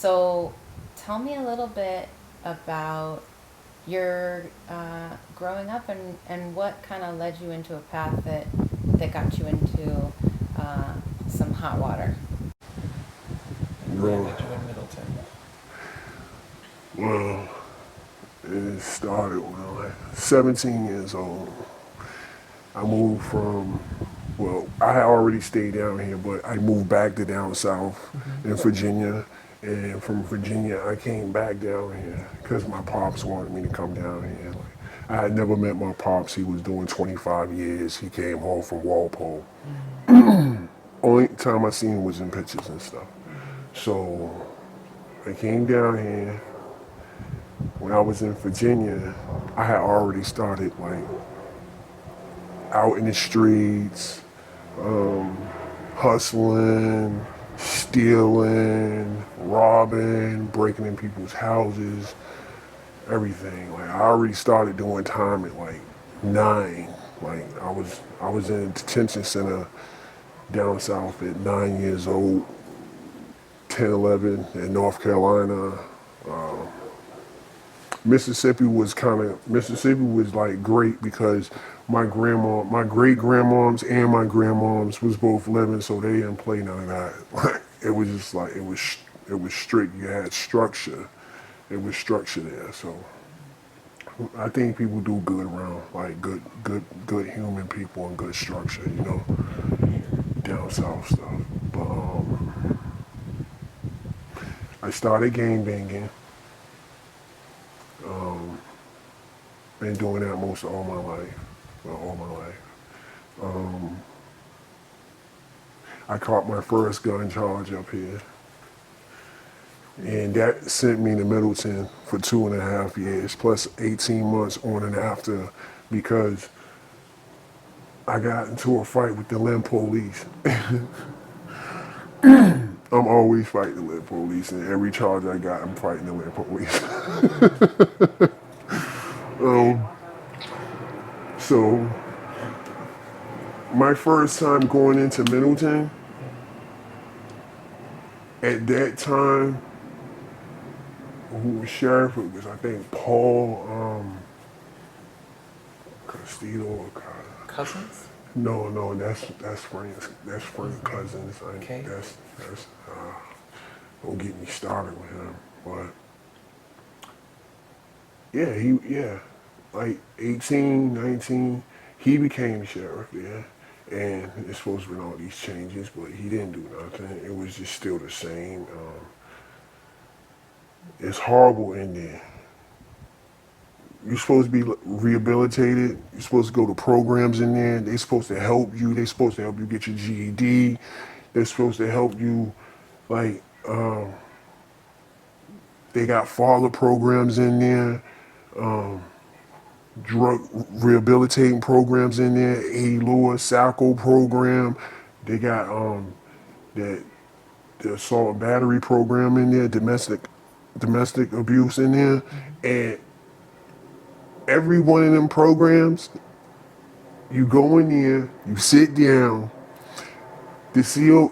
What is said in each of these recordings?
So, tell me a little bit about your growing up and what kind of led you into a path that got you into uh, some hot water. And Well, landed you in Middleton. well, it started when I was 17 years old. I moved from, well, I had already stayed down here, but I moved back to down south Mm-hmm. in Virginia. And from Virginia, I came back down here because my pops wanted me to come down here. Like, I had never met my pops. He was doing 25 years. He came home from Walpole. Mm-hmm. Only time I seen him was in pictures and stuff. So I came down here. When I was in Virginia, I had already started like out in the streets, hustling, stealing, robbing, breaking in people's houses, everything. Like I already started doing time at like 9. Like I was in a detention center down south at 9 years old, 10, 11 in North Carolina. Mississippi was like great because my great grandmoms and my grandmoms was both living, so they didn't play none of that. Like it was just like it was strict. You had structure. It was structure there. So I think people do good around like good human people and good structure. Down south stuff. But I started gang banging. Been doing that most of all my life. Well, all my life. I caught my first gun charge up here, and that sent me to Middleton for 2.5 years, plus 18 months on and after, because I got into a fight with the Lynn police. I'm always fighting the Lynn police, and every charge I got, I'm fighting the Lynn police. um, so my first time going into Middleton, at that time, who was sheriff? It was I think Paul Castillo or Cousins? no, no, that's Frank's. That's Frank Cousins. Okay. That's don't get me started with him. But yeah, like 18, 19, he became sheriff. Yeah, and it's supposed to be all these changes, but he didn't do nothing. It was just still the same. It's horrible in there. You're supposed to be rehabilitated. You're supposed to go to programs in there. They're supposed to help you. They're supposed to help you get your GED. They're supposed to help you, like, they got father programs in there, drug rehabilitating programs in there, A. Lewis, SACO program. They got the, the assault and battery program in there, domestic abuse in there. And every one of them programs, you go in there, you sit down,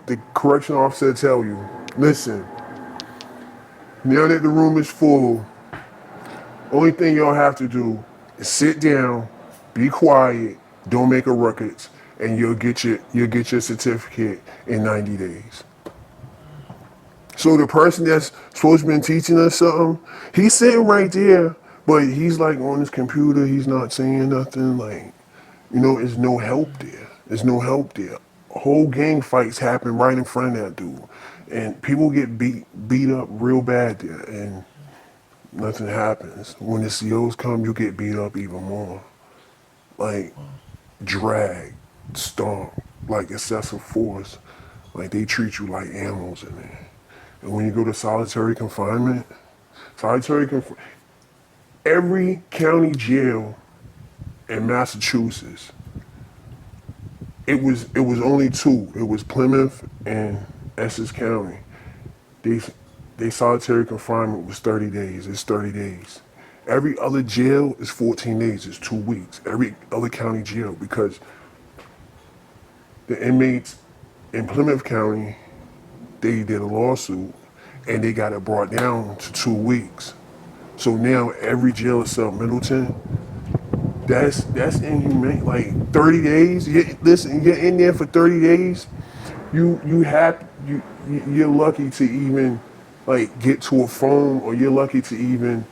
the correction officer tell you, listen, now that the room is full, only thing y'all have to do is sit down, be quiet, don't make a ruckus, and you'll get your certificate in 90 days. So the person that's supposed to be teaching us something, he's sitting right there, but he's like on his computer, he's not saying nothing, like, there's no help there. There's no help there. Whole gang fights happen right in front of that dude. And people get beat up real bad there, and nothing happens. When the COs come, you get beat up even more. Like, Wow. drag, stomp, like excessive force. Like, they treat you like animals in there. And when you go to solitary confinement, every county jail in Massachusetts, it was only two. It was Plymouth and Essex County. They they solitary confinement was 30 days. It's 30 days. Every other jail is 14 days. It's 2 weeks. Every other county jail, because the inmates in Plymouth County, they did a lawsuit, and they got it brought down to 2 weeks. So now every jail cell Middleton, that's inhumane. Like 30 days. Listen, you're in there for 30 days. You have you're lucky to even like get to a phone, or you're lucky to even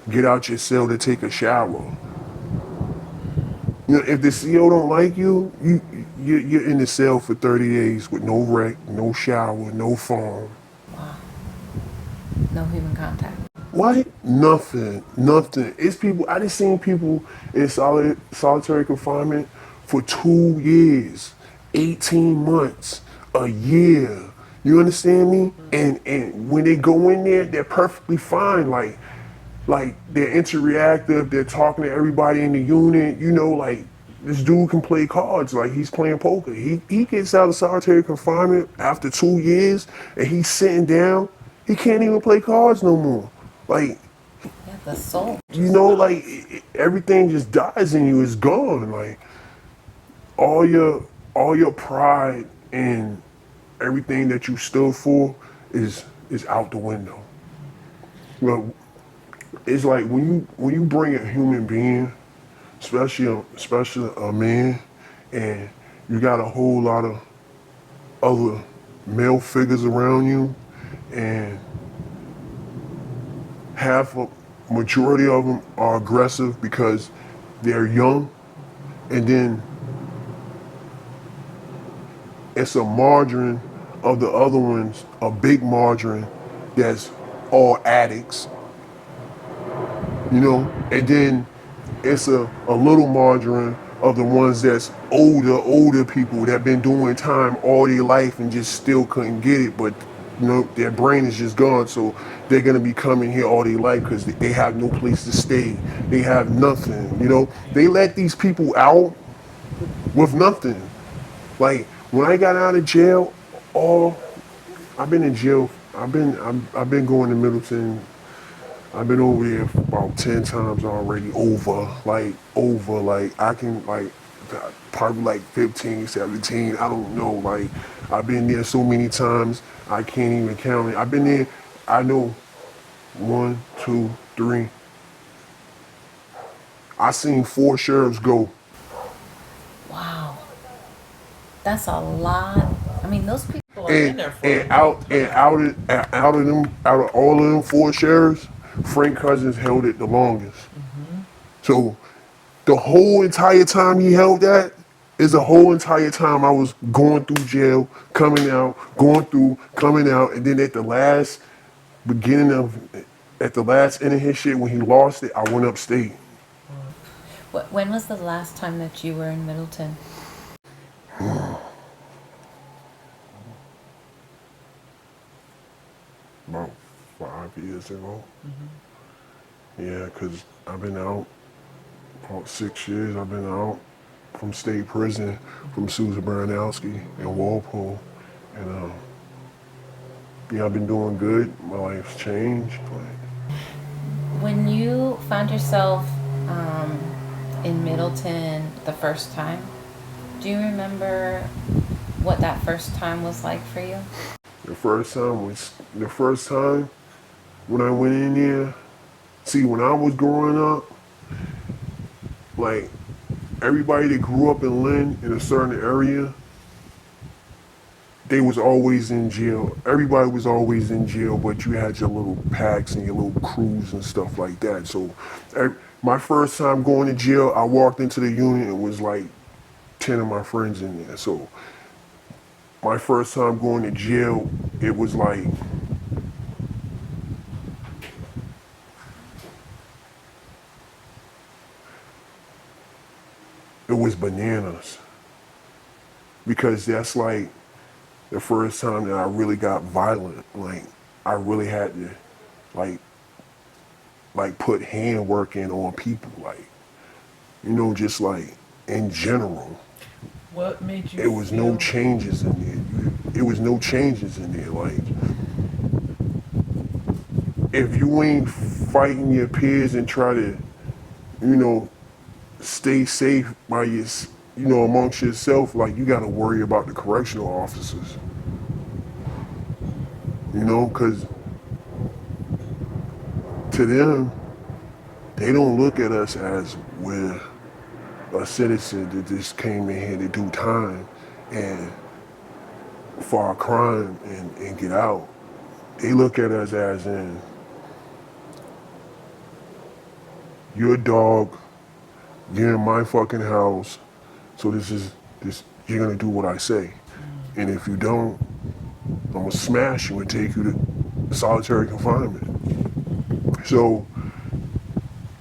get out your cell to take a shower. You know, if the CO don't like you, you're in the cell for 30 days with no rec, no shower, no phone. Wow. No human contact. What? Nothing. Nothing. It's people. I just seen people in solitary confinement for 2 years, 18 months, a year. You understand me? And when they go in there, they're perfectly fine. Like they're interreactive. They're talking to everybody in the unit. You know, like this dude can play cards. Like he's playing poker. He gets out of solitary confinement after 2 years, and he's sitting down. He can't even play cards no more. Like, Yeah, the soul you just know, dies. like everything just dies in you. It's gone. Like all your pride and everything that you stood for is out the window. Well, it's like when you bring a human being, especially a man, and you got a whole lot of other male figures around you, and half a majority of them are aggressive because they're young, and then it's a margarine of the other ones, a big margarine that's all addicts, and then it's a little margarine of the ones that's older people that been doing time all their life and just still couldn't get it, but their brain is just gone, so they're gonna be coming here all their life because they have no place to stay. They have nothing. They let these people out with nothing. Like when I got out of jail, all I've been in jail. I've been going to Middleton. I've been over there about 10 times already. Over. Like I can like probably like 15, 17. I don't know. Like I've been there so many times I can't even count it. I've been there. I know one, two, three. I seen 4 sheriffs go. Wow. That's a lot. I mean, those people are in And there for a and long out and time. out of all of them 4 sheriffs, Frank Cousins held it the longest. So the whole entire time he held that is the whole entire time I was going through jail, coming out, going through, coming out, and then beginning of at the last end of his shit when he lost it, I went upstate. When was the last time that you were in Middleton? About 5 years ago. Yeah, because I've been out about 6 years. I've been out from state prison from Susan Baranowski in Walpole. And yeah, I've been doing good. My life's changed. When you found yourself um, in Middleton the first time, do you remember what that first time was like for you? The first time when I went in there. See, when I was growing up, like everybody that grew up in Lynn in a certain area, they was always in jail. Everybody was always in jail, but you had your little packs and your little crews and stuff like that. So, my first time going to jail, I walked into the unit and was like 10 of my friends in there. So, my first time going to jail, it was like it was bananas because that's like the first time that I really got violent. Like I really had to like put handwork in on people, like just like in general. What made you It was no feel? changes in there. It was no changes in there. Like if you ain't fighting your peers and try to, you know, stay safe by amongst yourself, like you got to worry about the correctional officers. Because to them, they don't look at us as we're a citizen that just came in here to do time and for our crime and get out. They look at us as in, you're a dog, you're in my fucking house, so you're gonna do what I say. And if you don't, I'm gonna smash you and take you to solitary confinement. So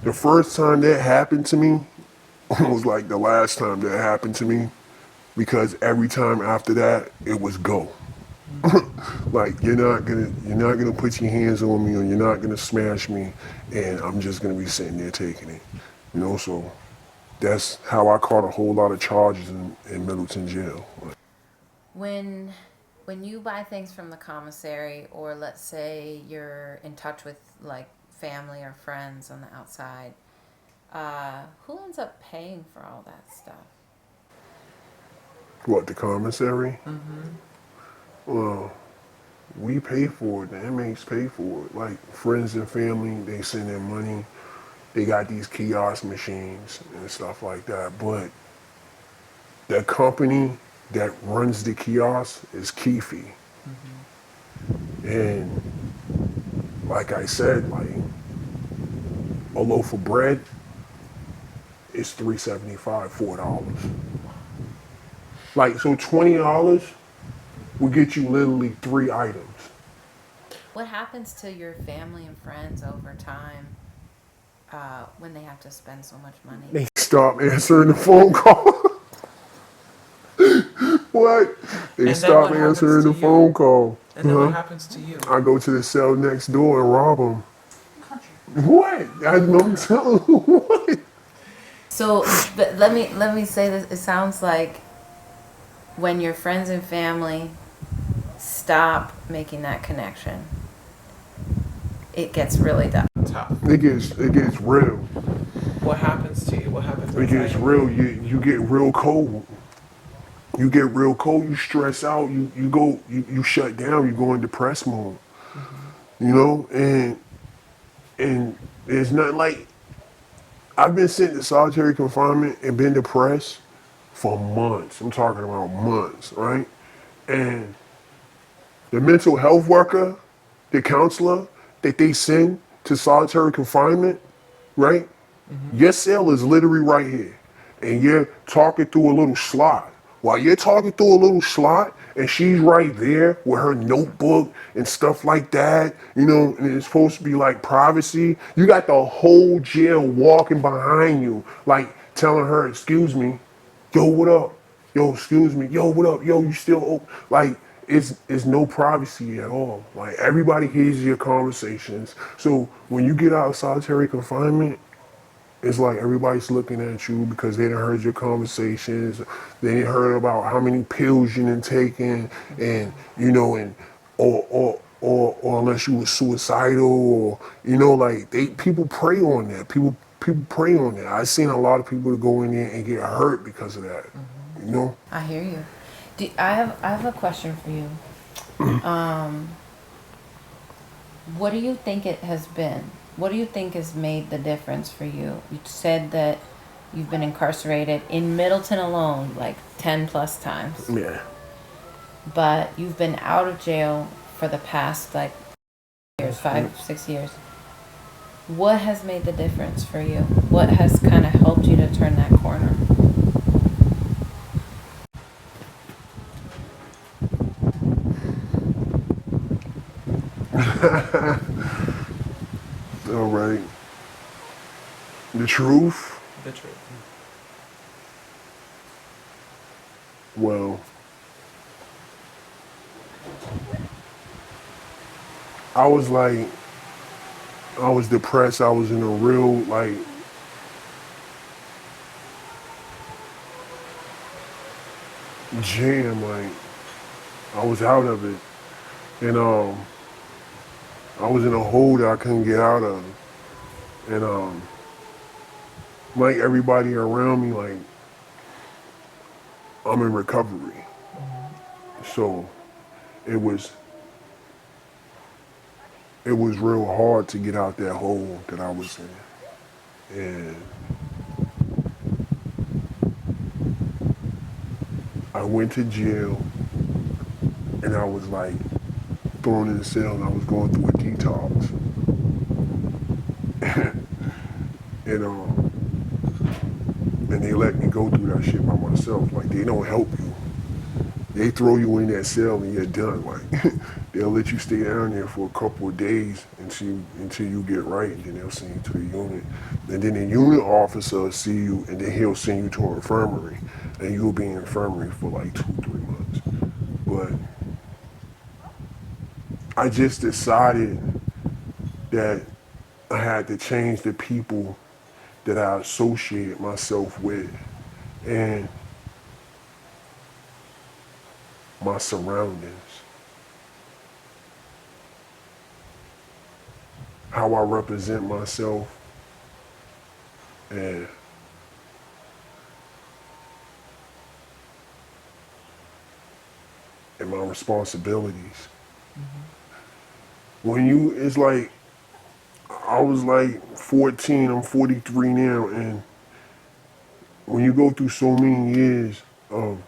the first time that happened to me was like the last time that happened to me because every time after that it was go. Like you're not gonna put your hands on me or you're not gonna smash me and I'm just gonna be sitting there taking it. So that's how I caught a whole lot of charges in Middleton Jail. When when you buy things from the commissary, or let's say you're in touch with like family or friends on the outside, who ends up paying for all that stuff? What, the commissary? Mm-hmm. Well, we pay for it. The inmates pay for it. Like friends and family, they send their money. They got these kiosk machines and stuff like that. But the company that runs the kiosk is Keefe. Mm-hmm. And like I said, like a loaf of bread is $3.75, $4. Like so $20 will get you literally 3 items. What happens to your family and friends over time when they have to spend so much money? They stop answering the phone call. What? They And then stop what happens answering to the you? phone call. And then what happens to you? I go to the cell next door and rob them. What? I'm telling you, what? So, but let me say this. It sounds like when your friends and family stop making that connection, it gets really tough. Tough. It gets real. What happens to you? What happens It gets inside real. You get real cold. You get real cold. You stress out. You shut down. You go in depressed mode. you? Mm-hmm. And it's not like I've been sent to solitary confinement and been depressed for months. I'm talking about months, right? And the mental health worker, the counselor that they send to solitary confinement, right? Mm-hmm. Your cell is literally right here. And you're talking through a little slot. While you're talking through a little slot, and she's right there with her notebook and stuff like that, and it's supposed to be like privacy. You got the whole jail walking behind you, like telling her, excuse me, yo, what up? Yo, excuse me, yo, what up? Yo, you still open? Like, it's no privacy at all. Like, everybody hears your conversations. So when you get out of solitary confinement, it's like everybody's looking at you because they done heard your conversations. They done heard about how many pills you done taken, and and or unless you were suicidal, or like people prey on that. People prey on that. I've seen a lot of people that go in there and get hurt because of that. You know. I hear you. I have a question for you. What do you think it has been? What do you think has made the difference for you? You said that you've been incarcerated in Middleton alone like 10 plus times, Yeah. but you've been out of jail for the past like years, 5, 6 years. What has made the difference for you? What has kind of helped you to turn that corner? All right. The truth. The truth. Well, I was like, I was depressed. I was in a real like jam. Like I was out of it, and I was in a hole that I couldn't get out of, and like everybody around me, like I'm in recovery. Mm-hmm. So it was it was real hard to get out that hole that I was in. And I went to jail and I was like thrown in the cell and I was going through a detox. And and they let me go through that shit by myself. Like they don't help you. They throw you in that cell and you're done. Like they'll let you stay down there for a couple of days until you get right, and then they'll send you to the unit. And then the unit officer will see you, and then he'll send you to an infirmary, and you'll be in infirmary for like 2, 3 months. But I just decided that I had to change the people that I associated myself with and my surroundings. How I represent myself and my responsibilities. When you, it's like, I was like 14, I'm 43 now, and when you go through so many years of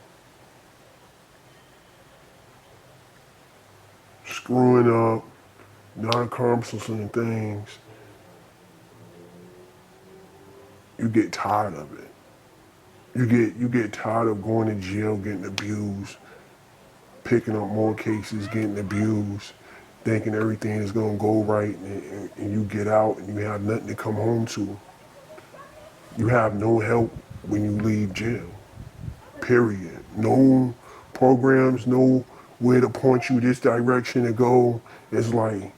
screwing up, not accomplishing things, you get tired of it. You get tired of going to jail, getting abused, picking up more cases, getting abused, thinking everything is gonna go right, and you get out and you have nothing to come home to. You have no help when you leave jail. Period. No programs, no where to point you this direction to go. It's like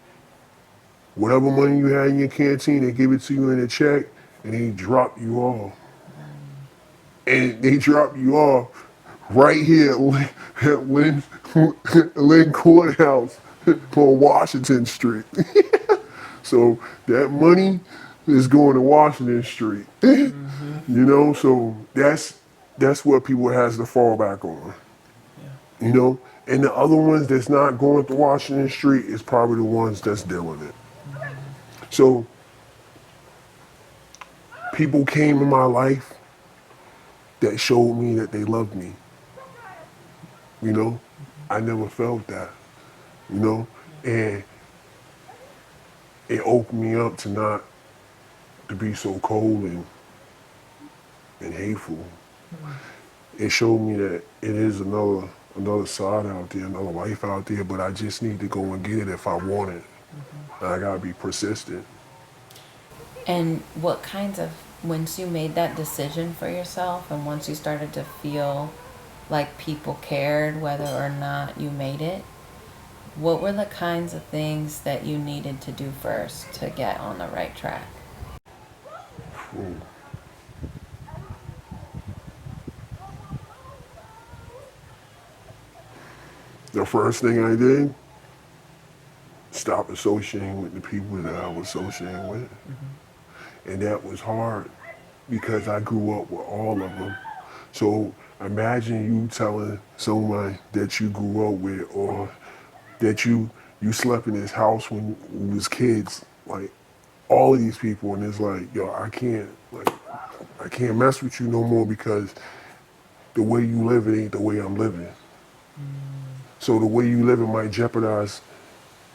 whatever money you had in your canteen, they give it to you in a check and they drop you off. And they drop you off right here at Lynn Courthouse on Washington Street. So that money is going to Washington Street. Mm-hmm. So that's what people has to fall back on. Yeah. And the other ones that's not going to Washington Street is probably the ones that's doing it. So people came in my life that showed me that they loved me. You know, I never felt that. You know, and it opened me up to not to be so cold and hateful. It showed me that it is another side out there, another life out there, but I just need to go and get it if I want it. I gotta be persistent. And what kinds of, once you made that decision for yourself and once you started to feel like people cared whether or not you made it, what were the kinds of things that you needed to do first to get on the right track? Ooh. The first thing I did, stop associating with the people that I was associating with. And that was hard because I grew up with all of them. So imagine you telling someone that you grew up with or that you slept in his house when you was kids, like all of these people, and it's like, yo, I can't mess with you no more because the way you live it ain't the way I'm living. So the way you living might jeopardize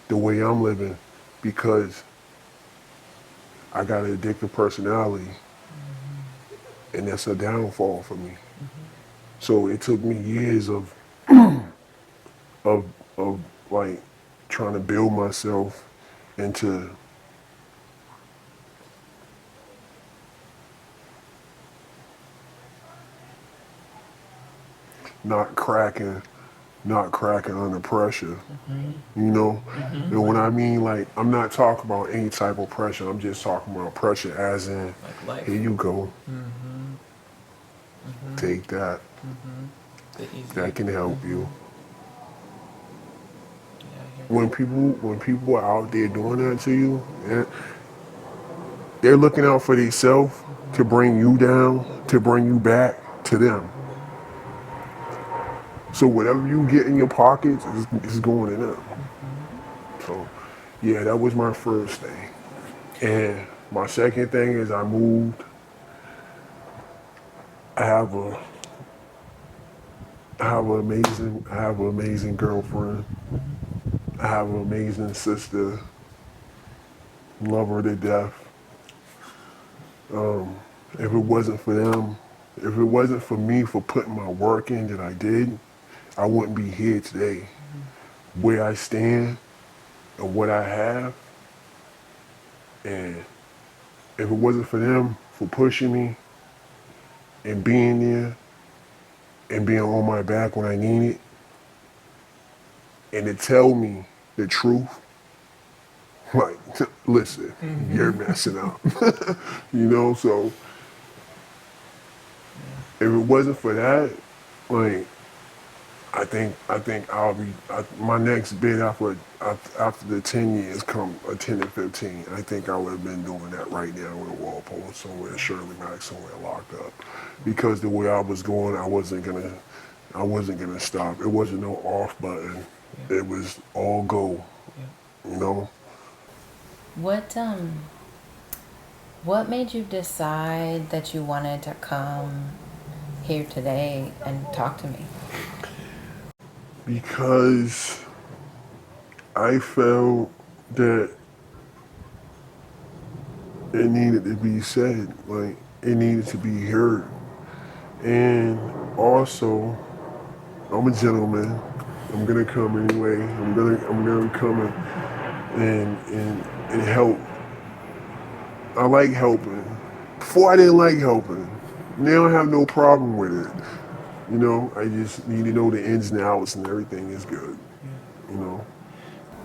the way I'm living because I got an addictive personality, and that's a downfall for me. So it took me years of of like trying to build myself into not cracking, not cracking under pressure. You know, and when I mean like, I'm not talking about any type of pressure. I'm just talking about pressure as in, Like life. here you go, Mm-hmm. Mm-hmm. take that. Mm-hmm. The easy. That can help you. Yeah, I hear When people are out there doing that to you, they're looking out for themselves to bring you down, to bring you back to them. So whatever you get in your pockets is going in them. So Yeah, that was my first thing. And my second thing is I moved. I have a I have an amazing girlfriend. Mm-hmm. I have an amazing sister. Love her to death. If it wasn't for them, if it wasn't for me for putting my work in that I did, I wouldn't be here today. Where I stand and what I have, and if it wasn't for them for pushing me and being there and being on my back when I need it, and to tell me the truth, like, listen, you're Mm-hmm. messing up. So Yeah. if it wasn't for that, like, I think I'll be my next bid after the 10 years come a 10 to 15. I think I would have been doing that right now in a Walpole somewhere, Shirley Mack somewhere locked up, because the way I was going, I wasn't gonna stop. It wasn't no off button. Yeah. It was all go. Yeah. You know. What what made you decide that you wanted to come here today and talk to me? Because I felt that it needed to be said, like it needed to be heard. And also, I'm a gentleman. I'm gonna come anyway. I'm gonna come and help. I like helping. Before I didn't like helping. Now I have no problem with it. I just need to know the ins and outs and everything is good. Yeah. You know.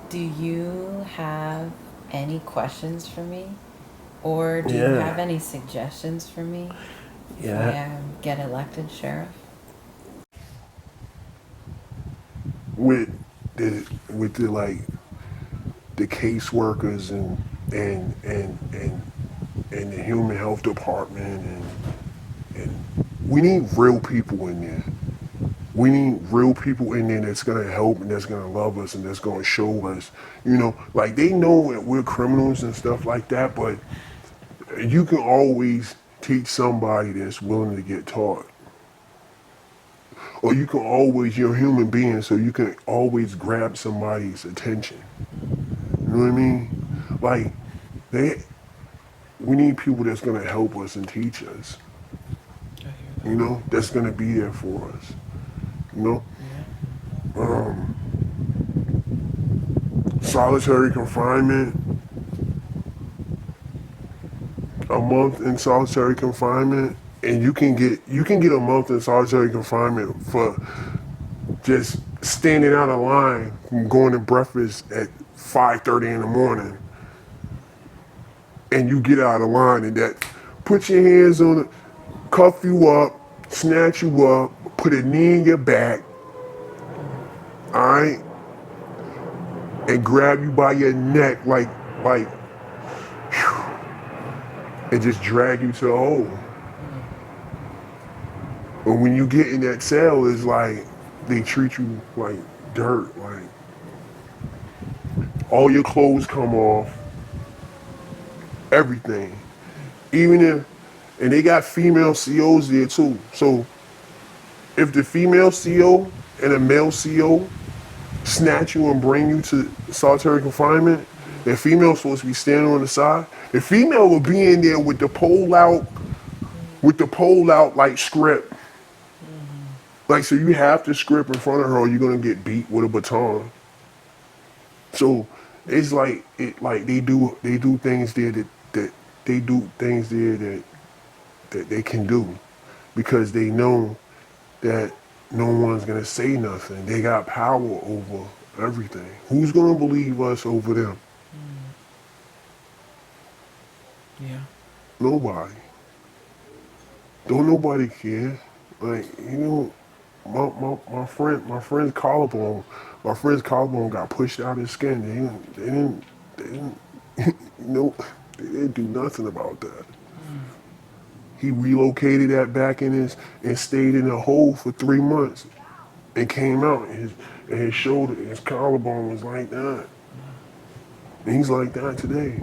Do you have any questions for me? Or do you Yeah. have any suggestions for me if Yeah. I get elected sheriff? With the like the caseworkers and the human health department and we need real people in there. We need real people in there that's gonna help and that's gonna love us and that's gonna show us, like they know that we're criminals and stuff like that, but you can always teach somebody that's willing to get taught. Or you can always, you're a human being, so you can always grab somebody's attention. You know what I mean? Like, they, we need people that's gonna help us and teach us. I hear that. That's gonna be there for us. You know, Yeah. um, solitary confinement, a month in solitary confinement, and you can get a month in solitary confinement for just standing out of line from going to breakfast at 5:30 in the morning, and you get out of line, and that put your hands on it, cuff you up, snatch you up, put a knee in your back, Mm-hmm. all right, and grab you by your neck like, and just drag you to the hole. Mm-hmm. But when you get in that cell, it's like they treat you like dirt. Like all your clothes come off, everything. Even if, and they got female COs there too. So if the female CO and a male CO snatch you and bring you to solitary confinement, the female's supposed to be standing on the side. The female will be in there with the pole out like script. Mm-hmm. Like, so you have to script in front of her or you're gonna get beat with a baton. So it's like they do things there that they do things there that they can do because they know that no one's gonna say nothing. They got power over everything. Who's gonna believe us over them? Mm-hmm. Yeah. Nobody. Don't nobody care. Like, my friend's collarbone got pushed out his skin. They didn't, you know, they didn't do nothing about that. Mm. He relocated that back in and stayed in a hole for 3 months and came out. And his shoulder, his collarbone was like that. Yeah. And he's like that today.